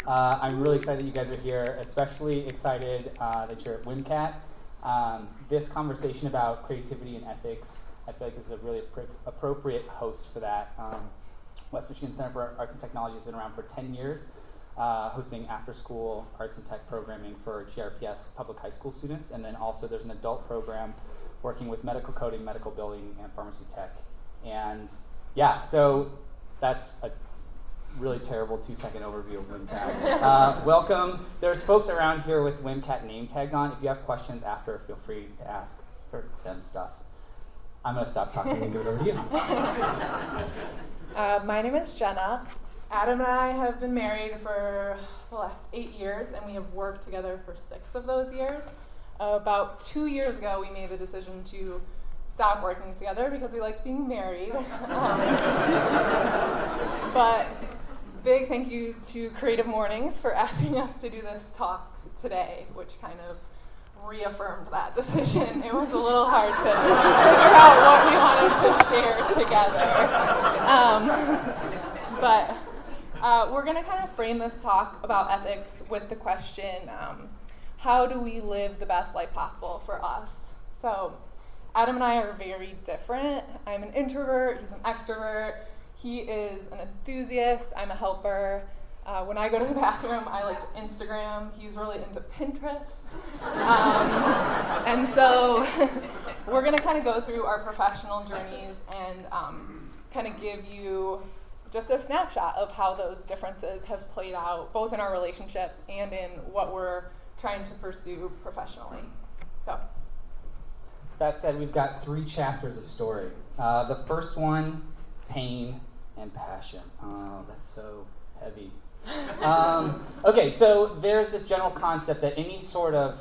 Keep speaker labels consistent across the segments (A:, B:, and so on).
A: I'm really excited that you guys are here, especially excited that you're at WMCAT. This conversation about creativity and ethics, I feel like this is a really appropriate host for that. West Michigan Center for Arts and Technology has been around for 10 years, hosting after-school arts and tech programming for GRPS public high school students, and then also there's an adult program working with medical coding, medical billing, and pharmacy tech. And yeah, so that's a really terrible 2-second overview of WMCAT. Welcome. There's folks around here with WMCAT name tags on. If you have questions after, feel free to ask for them stuff. I'm going to stop talking and give it over to you.
B: My name is Jenna. Adam and I have been married for the last 8 years, and we have worked together for 6 of those years. About 2 years ago, we made the decision to stop working together because we liked being married. But big thank you to CreativeMornings for asking us to do this talk today, which kind of reaffirmed that decision. It was a little hard to figure out what we wanted to share together. But we're going to kind of frame this talk about ethics with the question, how do we live the best life possible for us? So Adam and I are very different. I'm an introvert, he's an extrovert. He is an enthusiast, I'm a helper. When I go to the bathroom, I like to Instagram. He's really into Pinterest. And so we're going to kind of go through our professional journeys and kind of give you just a snapshot of how those differences have played out, both in our relationship and in what we're trying to pursue professionally. So.
A: That said, we've got 3 chapters of story. The first one, pain and passion. Oh, that's so heavy. Okay, so there's this general concept that any sort of,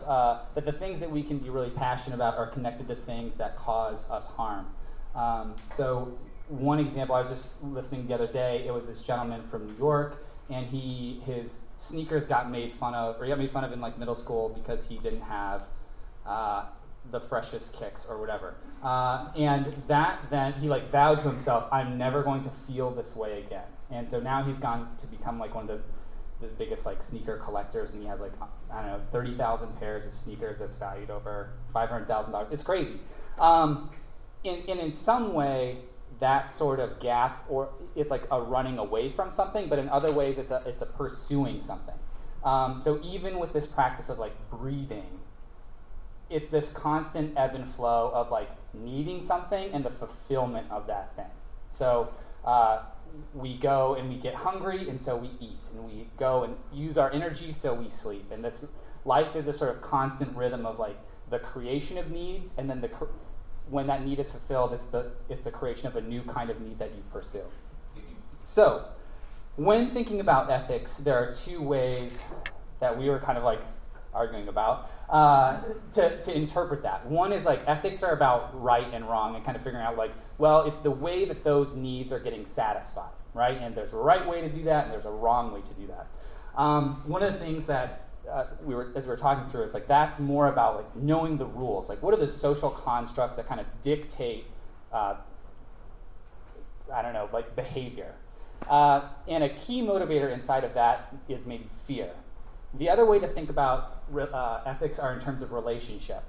A: that the things that we can be really passionate about are connected to things that cause us harm. So one example, I was just listening the other day, it was this gentleman from New York, and his sneakers got made fun of, or he got made fun of in like middle school because he didn't have the freshest kicks or whatever. And that then, he like vowed to himself, I'm never going to feel this way again. And so now he's gone to become like one of the biggest like sneaker collectors, and he has like, I don't know, 30,000 pairs of sneakers that's valued over $500,000. It's crazy. In some way, that sort of gap, or it's like a running away from something, but in other ways it's a pursuing something. So even with this practice of like breathing, it's this constant ebb and flow of like needing something and the fulfillment of that thing. So we go and we get hungry, and so we eat, and we go and use our energy, so we sleep. And this life is a sort of constant rhythm of like the creation of needs, and then when that need is fulfilled, it's the creation of a new kind of need that you pursue. So when thinking about ethics, there are 2 ways that we were kind of like arguing about to interpret that. One is like ethics are about right and wrong and kind of figuring out like, well, it's the way that those needs are getting satisfied, right? And there's a right way to do that and there's a wrong way to do that. One of the things that as we were talking through, it's like that's more about like knowing the rules. Like what are the social constructs that kind of dictate, I don't know, like behavior. And a key motivator inside of that is maybe fear. The other way to think about ethics are in terms of relationship.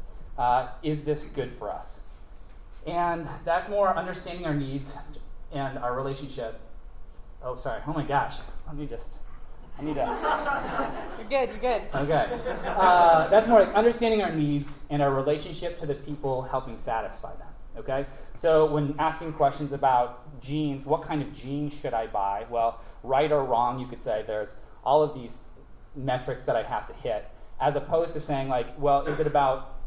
A: Is this good for us? And that's more understanding our needs and our relationship. Oh, sorry. Oh my gosh. I need to...
B: You're good.
A: Okay. That's more like understanding our needs and our relationship to the people helping satisfy them. Okay? So when asking questions about genes, what kind of genes should I buy? Well, right or wrong, you could say there's all of these metrics that I have to hit, as opposed to saying like, well,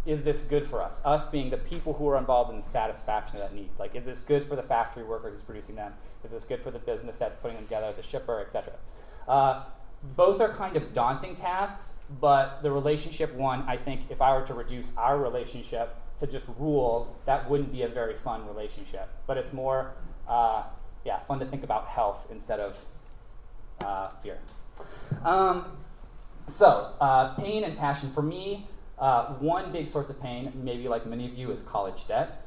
A: is this good for us? Us being the people who are involved in the satisfaction of that need. Like, is this good for the factory worker who's producing them? Is this good for the business that's putting them together, the shipper, etc.? Both are kind of daunting tasks, but the relationship one, I think if I were to reduce our relationship to just rules, that wouldn't be a very fun relationship. But it's more, fun to think about health instead of fear. So, pain and passion. For me, one big source of pain, maybe like many of you, is college debt.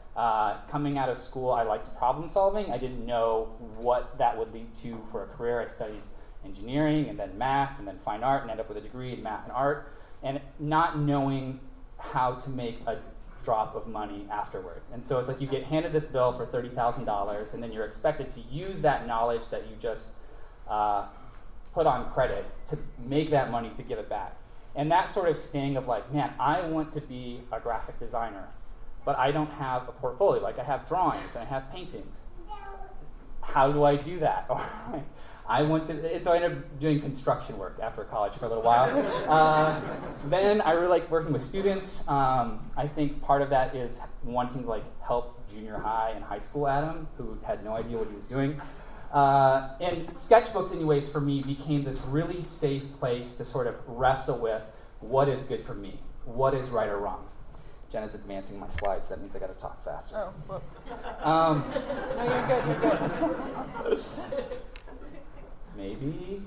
A: Coming out of school, I liked problem solving. I didn't know what that would lead to for a career. I studied engineering and then math and then fine art and end up with a degree in math and art, and not knowing how to make a drop of money afterwards. And so it's like you get handed this bill for $30,000 and then you're expected to use that knowledge that you just put on credit to make that money to give it back. And that sort of sting of like, man, I want to be a graphic designer, but I don't have a portfolio. Like I have drawings and I have paintings. How do I do that? Or I want to, so I ended up doing construction work after college for a little while. Then I really like working with students. I think part of that is wanting to like help junior high and high school Adam, who had no idea what he was doing. And sketchbooks, anyways, for me became this really safe place to sort of wrestle with what is good for me, what is right or wrong. Jenna's advancing my slides, that means I gotta talk faster.
B: Oh, whoops. No, you're good.
A: Maybe.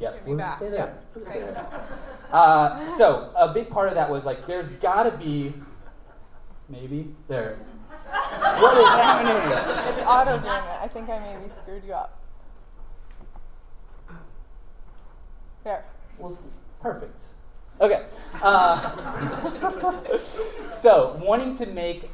A: Yep,
B: We'll
A: stay there.
B: Yeah.
A: We'll stay there. So a big part of that was like, there's gotta be, maybe, there. What is happening?
B: It's auto doing it. I think I maybe screwed you up. There.
A: Well, perfect. Okay. So wanting to make,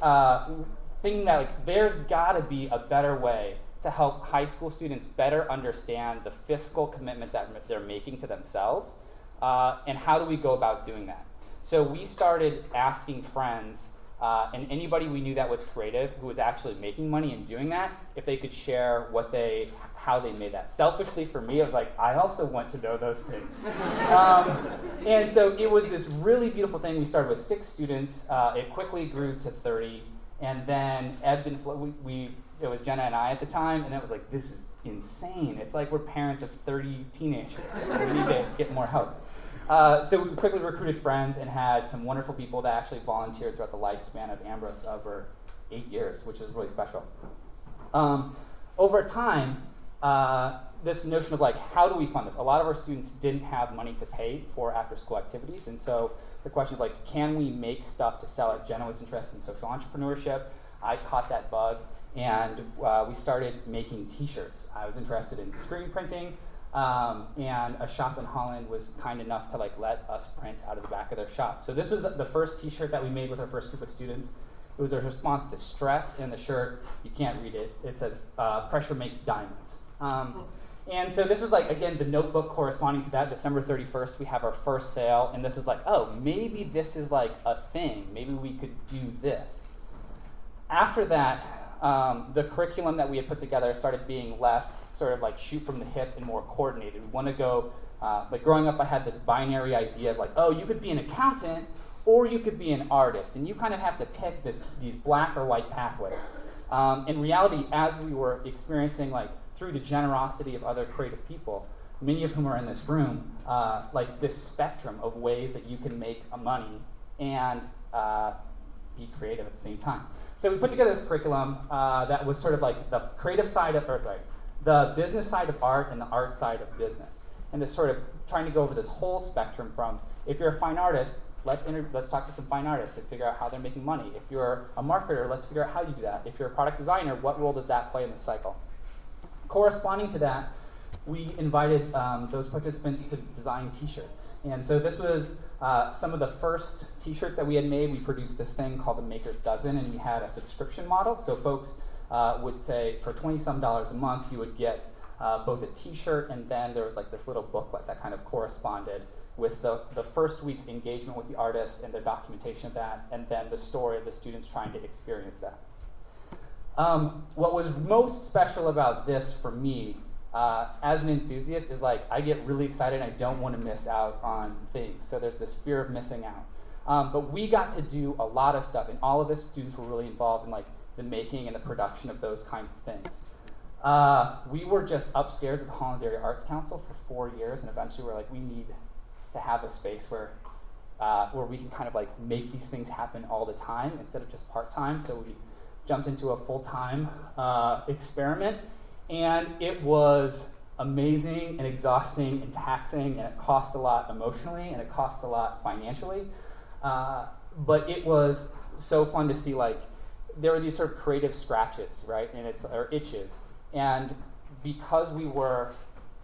A: thinking that like, there's gotta be a better way to help high school students better understand the fiscal commitment that they're making to themselves, and how do we go about doing that? So we started asking friends, and anybody we knew that was creative, who was actually making money and doing that, if they could share how they made that. Selfishly for me, I was like, I also want to know those things. And so it was this really beautiful thing. We started with 6 students. It quickly grew to 30, and then ebbed and flowed. It was Jenna and I at the time, and it was like, this is insane. It's like we're parents of 30 teenagers. We need to get more help. So we quickly recruited friends and had some wonderful people that actually volunteered throughout the lifespan of Ambrose over 8 years, which was really special. Over time, this notion of like, how do we fund this? A lot of our students didn't have money to pay for after-school activities, and so the question of like, can we make stuff to sell it? Jenna was interested in social entrepreneurship. I caught that bug, and we started making t-shirts. I was interested in screen printing, and a shop in Holland was kind enough to like let us print out of the back of their shop. So this was the first t-shirt that we made with our first group of students. It was a response to stress in the shirt. You can't read it. It says, pressure makes diamonds. And so this was like, again, the notebook corresponding to that. December 31st, we have our first sale, and this is like, oh, maybe this is like a thing. Maybe we could do this. After that, the curriculum that we had put together started being less sort of like shoot from the hip and more coordinated. We want to go, like growing up, I had this binary idea of like, oh, you could be an accountant or you could be an artist, and you kind of have to pick these black or white pathways. In reality, as we were experiencing like through the generosity of other creative people, many of whom are in this room, like this spectrum of ways that you can make money and be creative at the same time. So we put together this curriculum that was sort of like the creative side of, the business side of art and the art side of business. And this sort of trying to go over this whole spectrum from, if you're a fine artist, let's talk to some fine artists and figure out how they're making money. If you're a marketer, let's figure out how you do that. If you're a product designer, what role does that play in the cycle? Corresponding to that, we invited those participants to design t-shirts. And so this was some of the first t-shirts that we had made. We produced this thing called the Maker's Dozen, and we had a subscription model. So folks would say for $20-some a month, you would get both a t-shirt, and then there was like this little booklet that kind of corresponded with the first week's engagement with the artists and the documentation of that, and then the story of the students trying to experience that. What was most special about this for me as an enthusiast is like I get really excited and I don't want to miss out on things. So there's this fear of missing out. But we got to do a lot of stuff, and all of the students were really involved in like the making and the production of those kinds of things. We were just upstairs at the Holland Area Arts Council for 4 years, and eventually we're like, we need to have a space where we can kind of like make these things happen all the time instead of just part-time. So we jumped into a full-time experiment, and it was amazing and exhausting and taxing, and it cost a lot emotionally and it cost a lot financially. But it was so fun to see like there were these sort of creative scratches, right? And or itches. And because we were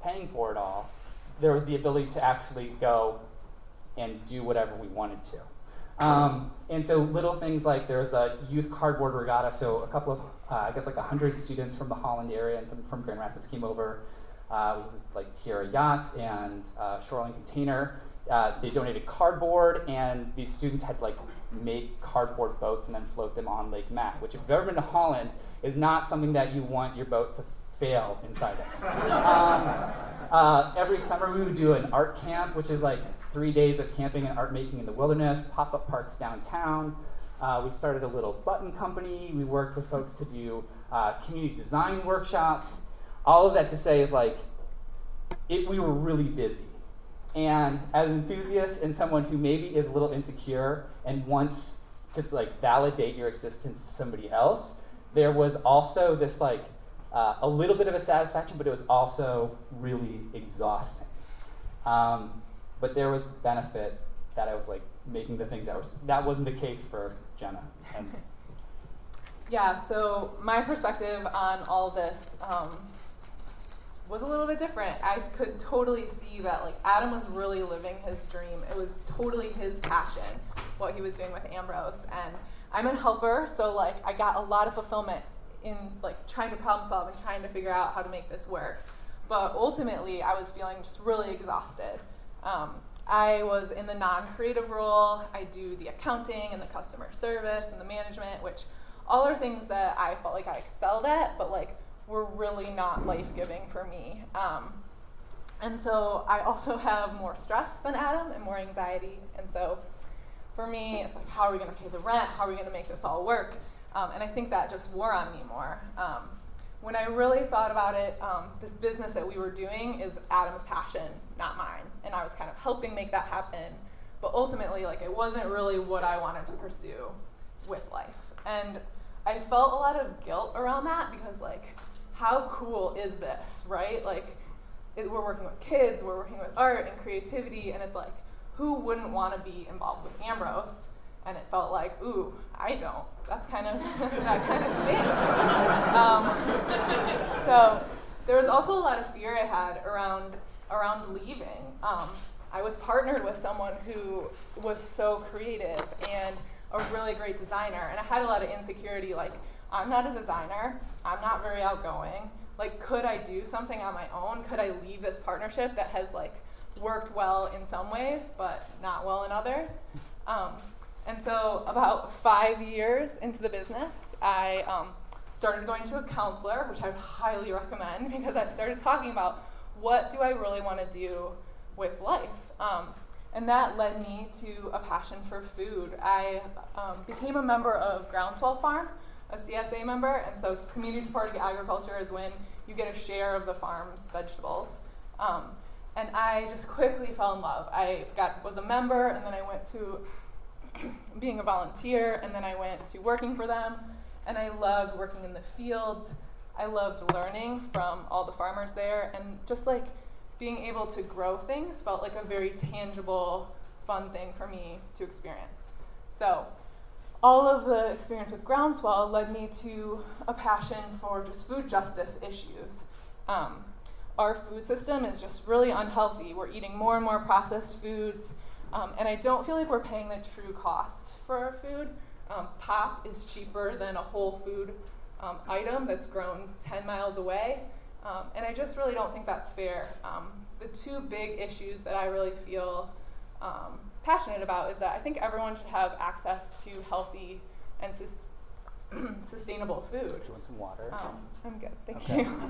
A: paying for it all, there was the ability to actually go and do whatever we wanted to. And so little things like there was a youth cardboard regatta, so a couple of, I guess like 100 students from the Holland area and some from Grand Rapids came over, like Tierra Yachts and Shoreline Container. They donated cardboard, and these students had to like make cardboard boats and then float them on Lake Mac, which if you've ever been to Holland, is not something that you want your boat to fail inside of. Every summer we would do an art camp, which is like 3 days of camping and art making in the wilderness, pop-up parks downtown. We started a little button company. We worked with folks to do community design workshops. All of that to say is like, we were really busy. And as enthusiasts and someone who maybe is a little insecure and wants to like validate your existence to somebody else, there was also this like a little bit of a satisfaction, but it was also really exhausting. But there was the benefit that I was like making the things that wasn't the case for Jenna. And
B: yeah, so my perspective on all this was a little bit different. I could totally see that like Adam was really living his dream. It was totally his passion, what he was doing with Ambrose. And I'm a helper, so like I got a lot of fulfillment in like trying to problem solve and trying to figure out how to make this work. But ultimately, I was feeling just really exhausted. I was in the non-creative role. I do the accounting and the customer service and the management, which all are things that I felt like I excelled at, but like were really not life-giving for me. And so I also have more stress than Adam and more anxiety. And so for me, it's like, how are we gonna pay the rent? How are we gonna make this all work? And I think that just wore on me more. When I really thought about it, this business that we were doing is Adam's passion, not mine. And I was kind of helping make that happen. But ultimately, like, it wasn't really what I wanted to pursue with life. And I felt a lot of guilt around that because, like, how cool is this, right? Like, we're working with kids, we're working with art and creativity, and it's like, who wouldn't want to be involved with Ambrose? And it felt like, ooh, I don't. That's kind of, that kind of stinks. So there was also a lot of fear I had around leaving. I was partnered with someone who was so creative and a really great designer, and I had a lot of insecurity, like, I'm not a designer, I'm not very outgoing, like, could I do something on my own? Could I leave this partnership that has, like, worked well in some ways, but not well in others? And so about 5 years into the business, I started going to a counselor, which I would highly recommend, because I started talking about what do I really want to do with life. And that led me to a passion for food. I became a member of Groundswell Farm, a CSA member, and so community supported agriculture is when you get a share of the farm's vegetables. And I just quickly fell in love. I was a member, and then I went to being a volunteer, and then I went to working for them, and I loved working in the fields. I loved learning from all the farmers there, and just like being able to grow things felt like a very tangible, fun thing for me to experience. So all of the experience with Groundswell led me to a passion for just food justice issues. Our food system is just really unhealthy. We're eating more and more processed foods. And I don't feel like we're paying the true cost for our food. Pop is cheaper than a whole food item that's grown 10 miles away. And I just really don't think that's fair. The two big issues that I really feel passionate about is that I think everyone should have access to healthy and sustainable food.
A: Do you want some water?
B: I'm good, thank you.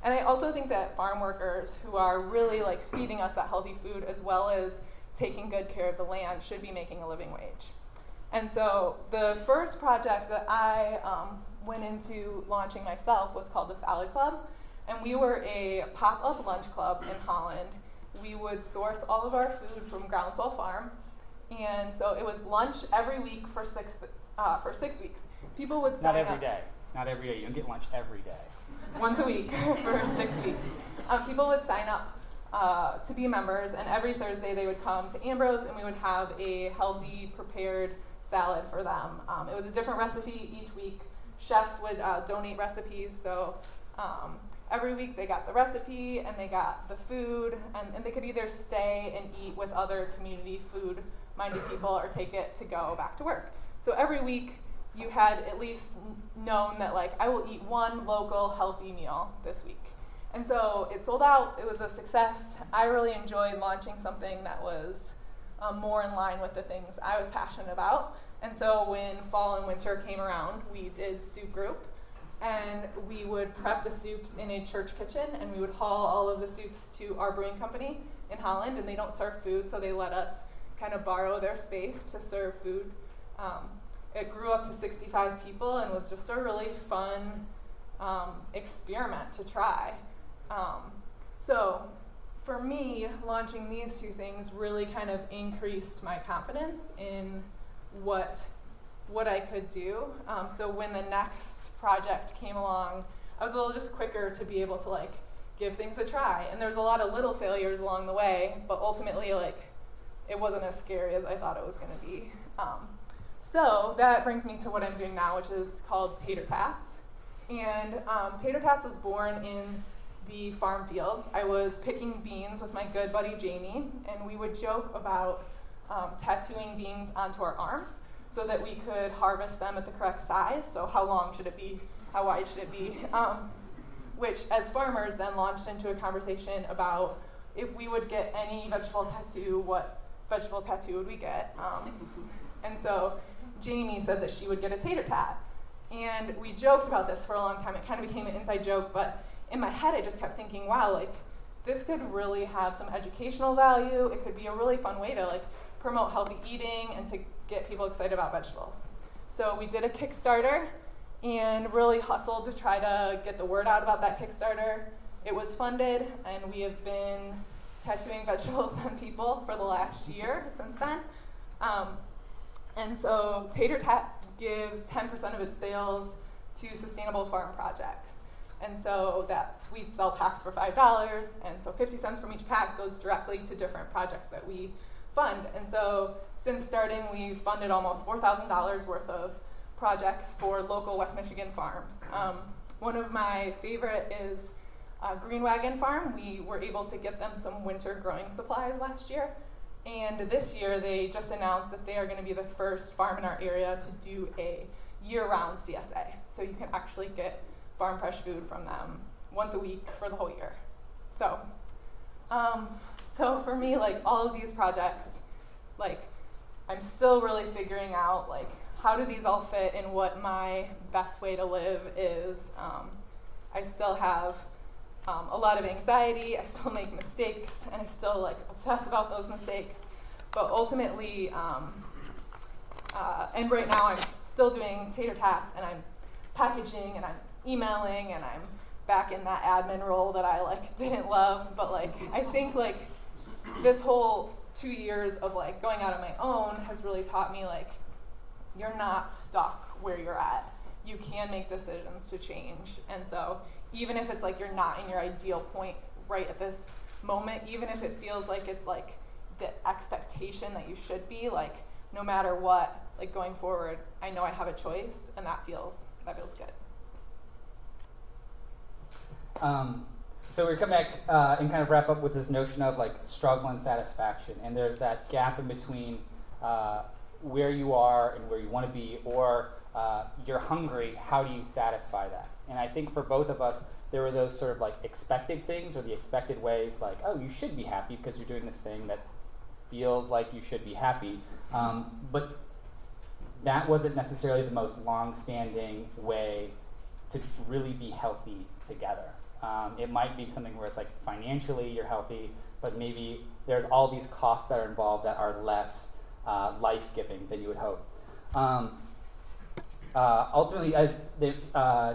B: And I also think that farm workers who are really like feeding us that healthy food as well as taking good care of the land should be making a living wage. And so the first project that I went into launching myself was called the Salad Club. And we were a pop-up lunch club in Holland. We would source all of our food from Groundswell Farm. And so it was lunch every week for 6 weeks. People would sign up.
A: Not every day. Not every day. You don't get lunch every day.
B: Once a week for 6 weeks. People would sign up to be members, and every Thursday they would come to Ambrose, and we would have a healthy, prepared salad for them. It was a different recipe each week. Chefs would donate recipes, so every week they got the recipe and they got the food, and they could either stay and eat with other community food-minded people or take it to go back to work. So every week you had at least known that, like, I will eat one local healthy meal this week. And so it sold out. It was a success. I really enjoyed launching something that was more in line with the things I was passionate about. And so when fall and winter came around, we did soup group, and we would prep the soups in a church kitchen, and we would haul all of the soups to our brewing company in Holland, and they don't serve food, so they let us kind of borrow their space to serve food. It grew up to 65 people and was just a really fun experiment to try. So for me, launching these two things really kind of increased my confidence in what I could do. So when the next project came along, I was a little just quicker to be able to, like, give things a try. And there was a lot of little failures along the way, but ultimately, like, it wasn't as scary as I thought it was going to be. So that brings me to what I'm doing now, which is called Tater Tats. And Tater Tats was born in the farm fields. I was picking beans with my good buddy Jamie, and we would joke about tattooing beans onto our arms so that we could harvest them at the correct size. So how long should it be? How wide should it be? Which, as farmers, then launched into a conversation about if we would get any vegetable tattoo, what vegetable tattoo would we get? And so Jamie said that she would get a tater tat. And we joked about this for a long time. It kind of became an inside joke, but in my head I just kept thinking, wow, like, this could really have some educational value. It could be a really fun way to, like, promote healthy eating and to get people excited about vegetables. So we did a Kickstarter and really hustled to try to get the word out about that Kickstarter. It was funded, and we have been tattooing vegetables on people for the last year since then. And so Tater Tats gives 10% of its sales to sustainable farm projects. And so we sell packs for $5, and so 50 cents from each pack goes directly to different projects that we fund. And so since starting, we've funded almost $4,000 worth of projects for local West Michigan farms. One of my favorite is Green Wagon Farm. We were able to get them some winter growing supplies last year. And this year, they just announced that they are going to be the first farm in our area to do a year-round CSA. So you can actually get farm fresh food from them once a week for the whole year. So, so for me, like, all of these projects, like, I'm still really figuring out, like, how do these all fit in what my best way to live is. I still have a lot of anxiety, I still make mistakes, and I still, like, obsess about those mistakes. But ultimately, and right now I'm still doing Tater Tats, and I'm packaging, and I'm emailing, and I'm back in that admin role that I, like, didn't love. But, like, I think, like, this whole 2 years of, like, going out on my own has really taught me, like, you're not stuck where you're at. You can make decisions to change. And so even if it's, like, you're not in your ideal point right at this moment, even if it feels like it's, like, the expectation that you should be, like, no matter what, like, going forward, I know I have a choice, and that feels good.
A: So we're coming back and kind of wrap up with this notion of, like, struggle and satisfaction. And there's that gap in between where you are and where you want to be, or you're hungry, how do you satisfy that? And I think for both of us, there were those sort of, like, expected things, or the expected ways, like, oh, you should be happy because you're doing this thing that feels like you should be happy. But that wasn't necessarily the most long-standing way to really be healthy together. It might be something where it's, like, financially you're healthy, but maybe there's all these costs that are involved that are less life-giving than you would hope. Ultimately, as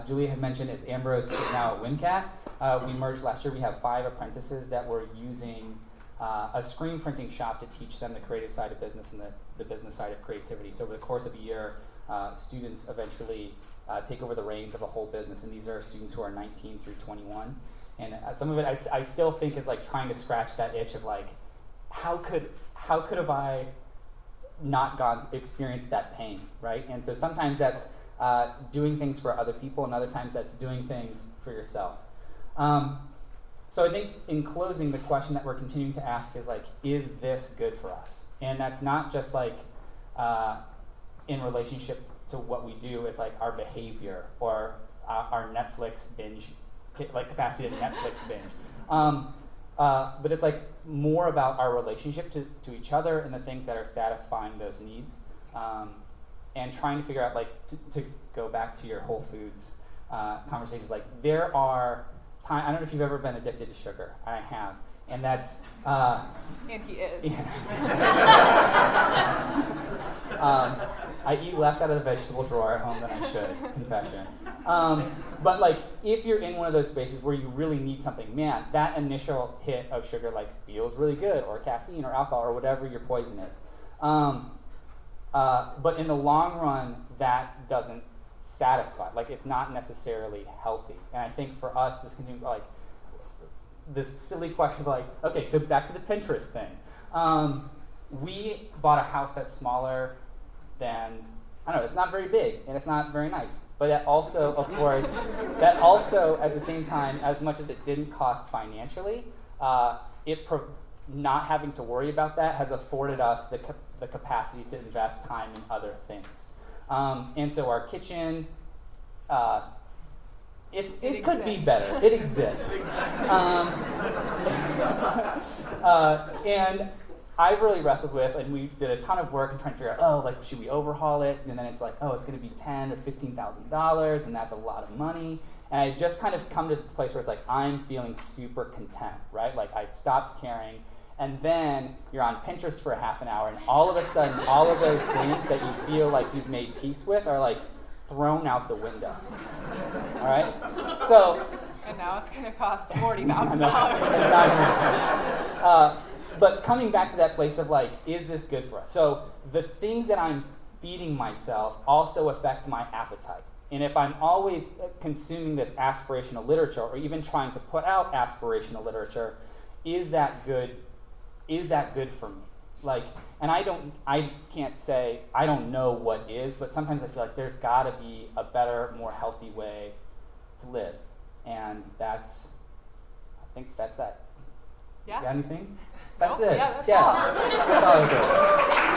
A: Julia had mentioned, as Ambrose is now at WinCat, we merged last year. We have 5 apprentices that were using a screen printing shop to teach them the creative side of business and the business side of creativity. So over the course of a year, students eventually take over the reins of a whole business, and these are students who are 19 through 21. And some of it I still think is, like, trying to scratch that itch of, like, how could have I not experienced that pain, right? And so sometimes that's doing things for other people, and other times that's doing things for yourself. So I think in closing, the question that we're continuing to ask is like, is this good for us? And that's not just like in relationship to what we do, it's like our behavior or our Netflix binge, like capacity to Netflix binge. But it's like more about our relationship to each other and the things that are satisfying those needs. And trying to figure out, like, to go back to your Whole Foods conversations, like, there are times, I don't know if you've ever been addicted to sugar. I have. And that's...
B: and he is.
A: Yeah. I eat less out of the vegetable drawer at home than I should, confession. But, like, if you're in one of those spaces where you really need something, man, that initial hit of sugar, like, feels really good, or caffeine, or alcohol, or whatever your poison is. But in the long run, that doesn't satisfy. Like, it's not necessarily healthy. And I think for us, this can be like this silly question of like, okay, so back to the Pinterest thing. We bought a house that's smaller than, I don't know, it's not very big and it's not very nice, but that also affords, that also at the same time, as much as it didn't cost financially, not having to worry about that has afforded us the capacity to invest time in other things. And so our kitchen, it could be better. It exists. And I really wrestled with, and we did a ton of work in trying to figure out, oh, like, should we overhaul it? And then it's like, oh, it's going to be $10,000 or $15,000, and that's a lot of money. And I just kind of come to the place where it's like, I'm feeling super content, right? Like, I've stopped caring. And then you're on Pinterest for a half an hour, and all of a sudden, all of those things that you feel like you've made peace with are like thrown out the window. All right? So.
B: And now it's going to cost $40,000.
A: It's not but coming back to that place of like, is this good for us? So the things that I'm feeding myself also affect my appetite. And if I'm always consuming this aspirational literature, or even trying to put out aspirational literature, is that good? Is that good for me? Like, and I can't say, I don't know what is, but sometimes I feel like there's got to be a better, more healthy way to live. And I think that's that.
B: Yeah.
A: You got anything? That's
B: nope,
A: it.
B: Yeah. That's all.
A: That's all good.